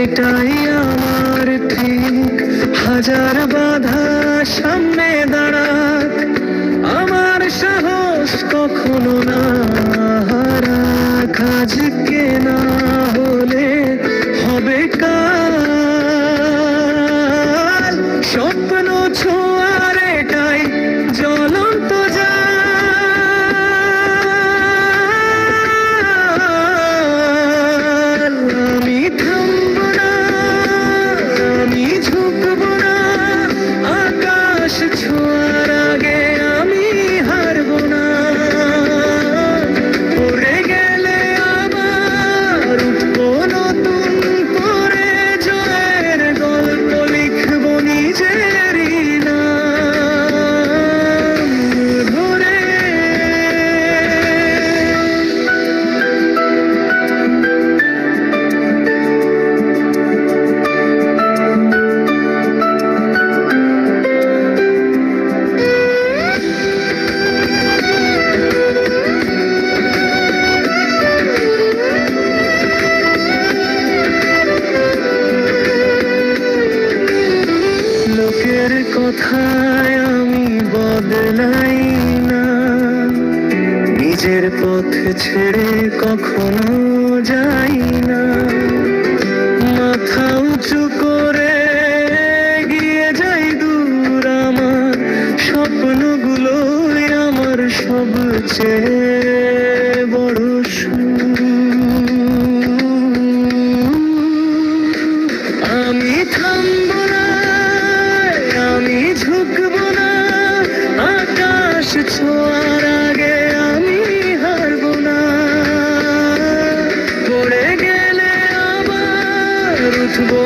এটাই আমার ঠিক। হাজার বাধা সামনে দাঁড়াক, আমার সাহস কখনো না হারাক। আজকে না হলে হবে কাল, স্বপ্ন ছোঁয়ার এটাই জ্বলন্ত জাল। আমি থামবো না, আমি ঝুঁকবো না, আকাশ ছোঁয়ার আগে আমি হারবো না। পড়ে গেলে আবার উঠবো নতুন করে, জয়ের গল্প লিখবো নিজেরই নাম ধরে। লোকের কথায় আমি বদলাই না, নিজের পথ ছেড়ে কখনো যাই না। মাথা উঁচু করে এগিয়ে যাই দূর, আমার স্বপ্নগুলোই আমার সবচেয়ে বড় সুর। আমি থামবো না, আমি ঝুঁকবো না, আকাশ ছোঁয়ার আগে আমি হারবো না। পড়ে গেলে আবার উঠবো